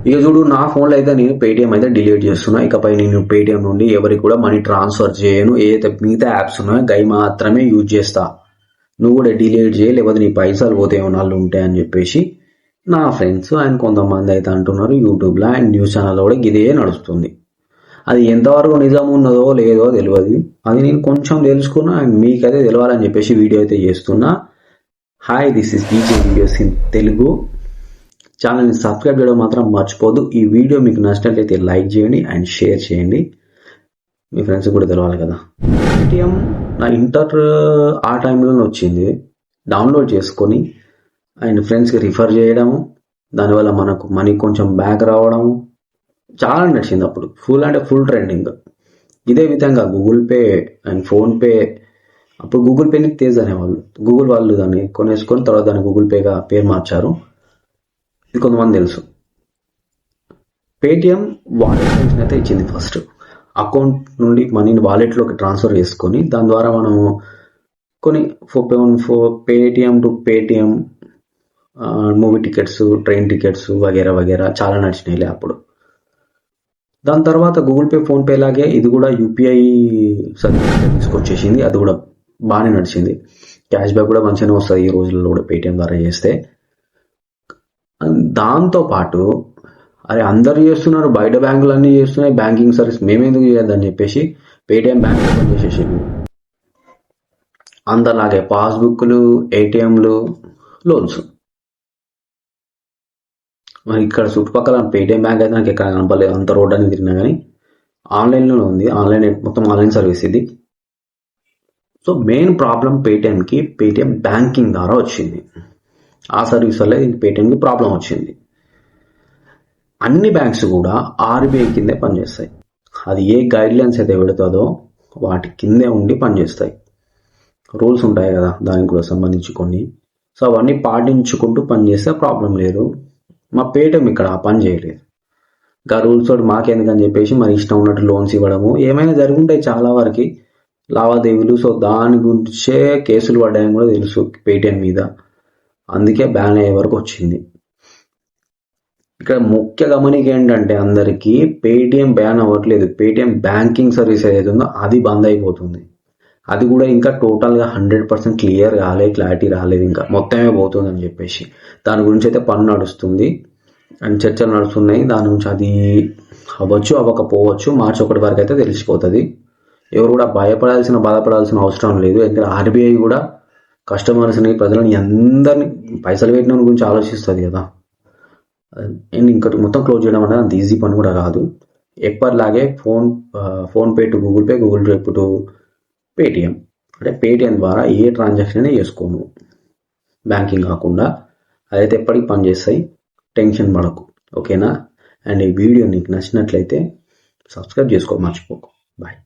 ఇక చూడు, నా ఫోన్లో అయితే నేను పేటిఎం అయితే డిలీట్ చేస్తున్నా. ఇకపై నేను పేటిఎం నుండి ఎవరికి కూడా మనీ ట్రాన్స్ఫర్ చేయను. ఏదైతే మిగతా యాప్స్ ఉన్నాయో గవి మాత్రమే యూజ్ చేస్తా. నువ్వు కూడా డిలీట్ చేయి, లేకపోతే నీ పైసలు పోతే ఏమన్నా ఉంటాయని చెప్పేసి నా ఫ్రెండ్స్ అండ్ కొంతమంది అయితే అంటున్నారు. యూట్యూబ్లో అండ్ న్యూస్ ఛానల్లో కూడా ఇదే నడుస్తుంది. అది ఎంతవరకు నిజం ఉన్నదో లేదో తెలియదు. అది నేను కొంచెం తెలుసుకున్నా అండ్ మీకైతే తెలియాలని చెప్పేసి వీడియో అయితే చేస్తున్నా. Hi, this is DJ videos in Telugu. ఛానల్ని సబ్స్క్రైబ్ చేయడం మాత్రం మర్చిపోదు. ఈ వీడియో మీకు నచ్చినట్లయితే లైక్ చేయండి అండ్ షేర్ చేయండి, మీ ఫ్రెండ్స్ కూడా తెలవాలి కదా. పేటిఎం నా ఇంటర్ ఆ టైంలోనే వచ్చింది. డౌన్లోడ్ చేసుకొని అండ్ ఫ్రెండ్స్కి రిఫర్ చేయడము, దానివల్ల మనకు మనీ కొంచెం బ్యాక్ రావడము చాలా నడిచింది. అప్పుడు ఫుల్ ట్రెండింగ్. ఇదే విధంగా గూగుల్ పే అండ్ ఫోన్పే, అప్పుడు గూగుల్ పేని తేజ్ అనేవాళ్ళు. గూగుల్ వాళ్ళు దాన్ని కొనేసుకొని తర్వాత దాన్ని గూగుల్ పేగా పేరు మార్చారు. ఇది కొంతమంది తెలుసు. పేటిఎం వాలెట్ ఫంక్షన్ అయితే ఇచ్చింది. ఫస్ట్ అకౌంట్ నుండి మనీని వాలెట్లోకి ట్రాన్స్ఫర్ చేసుకొని దాని ద్వారా మనము కొన్ని Paytm to Paytm movie tickets, train tickets వగేరా చాలా నడిచినాయి అప్పుడు. దాని తర్వాత గూగుల్ పే, ఫోన్పే లాగే ఇది కూడా యూపీఐ సర్వీస్ తీసుకొచ్చేసింది. అది కూడా బాగానే నడిచింది. క్యాష్ బ్యాక్ కూడా మంచిగానే వస్తుంది ఈ రోజుల్లో కూడా పేటిఎం ద్వారా చేస్తే. దాంతోపాటు అరే అందరు చేస్తున్నారు, బయట బ్యాంకులు అన్నీ చేస్తున్నాయి బ్యాంకింగ్ సర్వీస్, మేమెందుకు చేయొద్దని చెప్పేసి పేటిఎం బ్యాంక్ ఓపెన్ చేసేసింది. అందలాగే పాస్బుక్లు, ఏటీఎంలు, లోన్స్. మరి ఇక్కడ చుట్టుపక్కల పేటిఎం బ్యాంక్ అయితే నాకు ఎక్కడ కనపడలేదు. అంత రోడ్ అని తిరిగినా కానీ ఆన్లైన్లోనే ఉంది. మొత్తం ఆన్లైన్ సర్వీస్ ఇది. సో మెయిన్ ప్రాబ్లం పేటిఎంకి పేటిఎం బ్యాంకింగ్ ద్వారా వచ్చింది. ఆ సర్వీస్ వల్ల పేటిఎంకి ప్రాబ్లం వచ్చింది. అన్ని బ్యాంక్స్ కూడా ఆర్బీఐ కిందే పనిచేస్తాయి. అది ఏ గైడ్లైన్స్ అయితే పెడుతుందో వాటి కిందే ఉండి పనిచేస్తాయి. రూల్స్ ఉంటాయి కదా దానికి కూడా సంబంధించి కొన్ని. సో అవన్నీ పాటించుకుంటూ పనిచేస్తే ప్రాబ్లం లేదు. మా పేటిఎం ఇక్కడ ఆ పని చేయలేదు. ఇంకా రూల్స్ తోటి మాకెందుకని చెప్పేసి మరి ఇష్టం ఉన్నట్టు లోన్స్ ఇవ్వడము ఏమైనా జరుగుంటాయి చాలా వరకు లావాదేవీలు. సో దాని గురించే కేసులు పడ్డాయని కూడా తెలుసు పేటిఎం మీద. అందుకే బ్యాన్ అయ్యే వరకు వచ్చింది. ఇక్కడ ముఖ్య గమనిక ఏంటంటే అందరికీ పేటిఎం బ్యాన్ అవ్వట్లేదు. పేటిఎం బ్యాంకింగ్ సర్వీస్ ఏదైతే ఉందో అది బంద్ అయిపోతుంది. అది కూడా ఇంకా టోటల్గా 100% క్లియర్ క్లారిటీ రాలేదు. ఇంకా మొత్తమే పోతుంది అని చెప్పేసి దాని గురించి అయితే పని నడుస్తుంది అండ్ చర్చలు నడుస్తున్నాయి. దాని గురించి అది అవ్వచ్చు అవ్వకపోవచ్చు. మార్చి 1 వరకు అయితే తెలిసిపోతుంది. ఎవరు కూడా బాధపడాల్సిన అవసరం లేదు. ఎందుకంటే ఆర్బీఐ కూడా కస్టమర్స్ని, ప్రజలని, అందరినీ పైసలు పెట్టిన గురించి ఆలోచిస్తుంది కదా. ఇంకటి మొత్తం క్లోజ్ చేయడం అనేది అంత ఈజీ పని కూడా కాదు. ఎప్పటిలాగే PhonePe to Google pay, Google pay to Paytm, అంటే పేటిఎం ద్వారా ఏ ట్రాన్సాక్షన్ అయినా చేసుకోను బ్యాంకింగ్ కాకుండా. అదైతే ఎప్పటికీ పనిచేస్తాయి, టెన్షన్ పడకు, ఓకేనా. అండ్ ఈ వీడియో నీకు నచ్చినట్లయితే సబ్స్క్రైబ్ చేసుకో మర్చిపోకు. బాయ్.